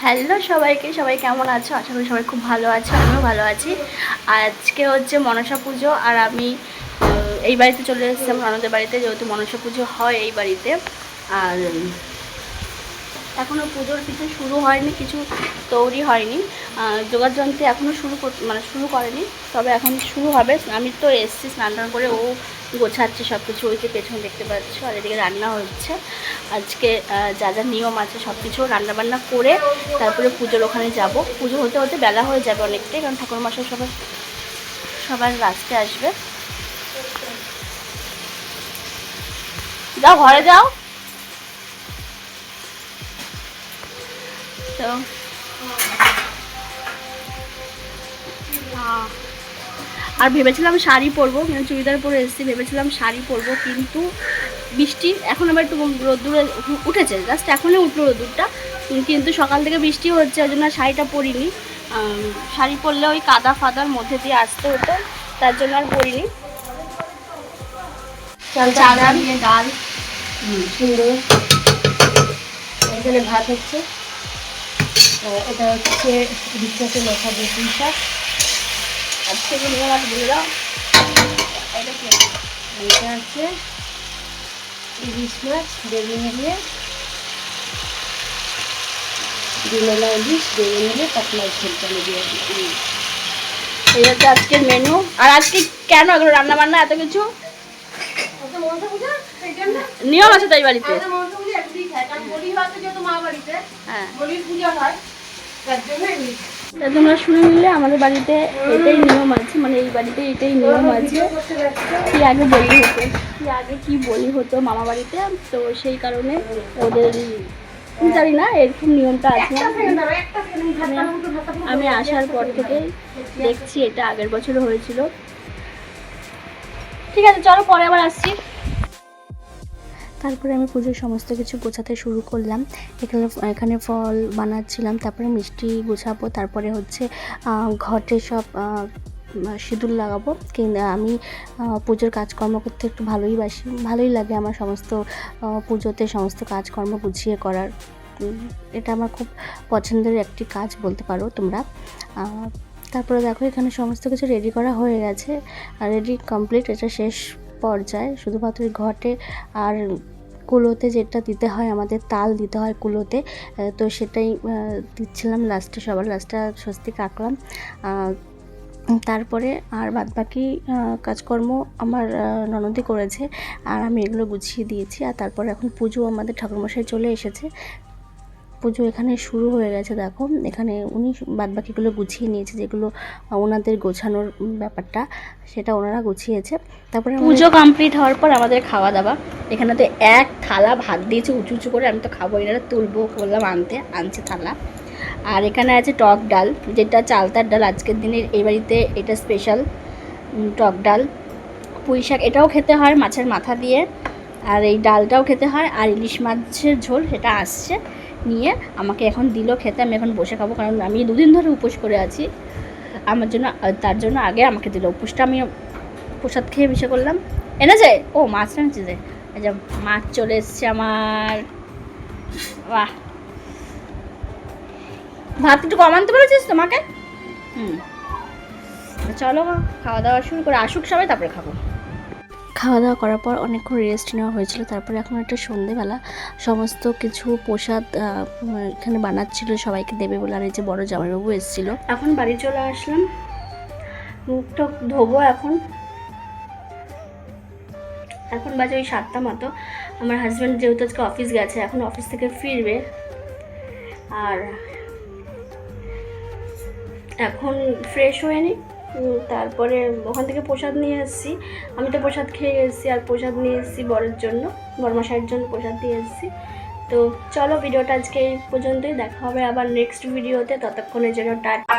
Hello সবাইকে, সবাই কেমন আছো? আশা করি সবাই খুব ভালো আছে, আমিও ভালো আছি। আজকে হচ্ছে মনসা পুজো, আর আমি এই বাড়িতে চলে এসেছিলাম ননদের বাড়িতে, যেহেতু মনসা পুজো হয় এই বাড়িতে। আর এখনও পুজোর কিছু শুরু হয়নি, কিছু তৈরি হয়নি, যোগাযন্ত্রী এখনও শুরু করেনি, তবে এখন শুরু হবে। আমি তো এসেছি স্নান টান করে, ও গোছাচ্ছে সব কিছু, ওই যে পেছনে দেখতে পাচ্ছ। আর এদিকে রান্না হচ্ছে আজকে, যা যা নিয়ম আছে সব কিছু রান্নাবান্না করে তারপরে পুজোর ওখানে যাব। পুজো হতে হতে বেলা হয়ে যাবে অনেকটাই, কারণ ঠাকুরমশাই সবার রাস্তে আসবে। যাও ঘরে যাও। তো আর ভেবেছিলাম শাড়ি পরবো, মানে চুড়িদার পরে এসেছি, ভেবেছিলাম শাড়ি পরবো, কিন্তু বৃষ্টি এখন আবার একটু রোদ্দুরে উঠেছে, জাস্ট এখনই উঠলো রোদ্দুরটা, কিন্তু সকাল থেকে বৃষ্টি হচ্ছে, ওই জন্য শাড়িটা পরিনি। শাড়ি পরলে ওই কাদা ফাদার মধ্যে দিয়ে আসতে হতো, তার জন্য আর পরিনি। চাল দিয়ে ডাল সুন্দর। এখানে ভাত হচ্ছে, এটা হচ্ছে বিশ্বাসের মাথা দিয়ে পুঁই শাক। আজকে মাছ বলে দাও। এটা হচ্ছে ইলিশ মাছ বেগুন দিয়ে, ডিমেলা ইলিশ বেগুন দিয়ে পাতলা ঝোলটা দিয়ে। এই হচ্ছে আজকের মেনু। আর আজকে কেন এগুলো রান্না বান্না এত কিছু নিয়ম আছে তাই বাড়িতে? তোমরা শুনে নিলে, আমাদের বাড়িতে এটাই নিয়ম আছে, মানে এই বাড়িতে এটাই নিয়ম আছে। কি বলি হতো মামা বাড়িতে, তো সেই কারণে ওদের জানি না এরকম নিয়মটা আছে। আমি আসার পর থেকে দেখছি, এটা আগের বছরও হয়েছিল। ঠিক আছে, চলো পরে আবার আসছি। তারপরে আমি পুজোর সমস্ত কিছু গোছাতে শুরু করলাম। এখানে ফল বানাচ্ছিলাম, তারপরে মিষ্টি গোছাবো, তারপরে হচ্ছে ঘটে সব সিঁদুর লাগাবো। কিন্তু আমি পুজোর কাজকর্ম করতে একটু ভালোই লাগে আমার, সমস্ত পুজোতে সমস্ত কাজকর্ম গুছিয়ে করার। এটা আমার খুব পছন্দের একটি কাজ বলতে পারো তোমরা। তারপরে দেখো এখানে সমস্ত কিছু রেডি করা হয়ে গেছে, রেডি কমপ্লিট, এটা শেষ পর্যায়ে। শুধুমাত্র ঘটে আর কুলোতে যেটা দিতে হয়, আমাদের তাল দিতে হয় কুলোতে, তো সেটাই দিচ্ছিলাম লাস্টে, সবার লাস্টে স্বস্তিক আঁকলাম। তারপরে আর বাদবাকি কাজকর্ম আমার ননদি করেছে, আর আমি এগুলো গুছিয়ে দিয়েছি। আর তারপরে এখন পুজো, আমাদের ঠাকুরমশাই চলে এসেছে, পুজো এখানে শুরু হয়ে গেছে। দেখো এখানে উনি বাদবাকিগুলো গুছিয়ে নিয়েছে, যেগুলো ওনাদের গোছানোর ব্যাপারটা সেটা ওনারা গুছিয়েছে। তারপরে পুজো কমপ্লিট হওয়ার পর আমাদের খাওয়া দাওয়া। এখানে তো এক থালা ভাত দিয়েছে উঁচু উঁচু করে, আমি তো খাবো, এনারা তুলবো বললাম, আনছে থালা। আর এখানে আছে টক ডাল, যেটা চালতার ডাল, আজকের দিনে এই বাড়িতে এটা স্পেশাল টক ডাল। পুঁই শাক, এটাও খেতে হয় মাছের মাথা দিয়ে, আর এই ডালটাও খেতে হয়। আর ইলিশ মাছের ঝোল, সেটা আসছে নিয়ে আমাকে এখন দিল খেতে। আমি এখন বসে খাবো, কারণ আমি 2 দিন ধরে উপোস করে আছি, আমার জন্য, তার জন্য আগে আমাকে দিল উপোসটা। আমি প্রসাদ খেয়ে বিষে করলাম। এনেছে ও মাছ এনেছে, যে এই যে মাছ চলে এসছে আমার। বাহ, ভাত একটু কম আনতে বলেছিস তোমাকে? চলো খাওয়া দাওয়া শুরু করে, আসুক সবাই, তারপরে খাবো। খাওয়া দাওয়া করার পর অনেকক্ষণ রেস্ট নেওয়া হয়েছিল। তারপরে এখন একটা সন্ধেবেলা, সমস্ত কিছু প্রসাদ এখানে বানাচ্ছিল সবাইকে দেবে বলে। আর এই যে বড় জামাইবাবু এসেছিল। এখন বাড়ি চলে আসলাম, মুখটা ধোবো। এখন বাজে ওই 7টা মতো। আমার হাজব্যান্ড যেহেতু আজকে অফিস গেছে, এখন অফিস থেকে ফিরবে, আর এখন ফ্রেশ হয়ে নিই। তারপরে ওখান থেকে প্রসাদ নিয়ে এসেছি, আমি তো প্রসাদ খেয়ে এসেছি, আর প্রসাদ নিয়ে এসেছি বরের জন্য, বরমশাইয়ের জন্য প্রসাদ দিয়ে এসেছি। তো চলো, ভিডিওটা আজকে এই পর্যন্তই, দেখা হবে আবার নেক্সট ভিডিওতে, ততক্ষণের জন্য টাটা।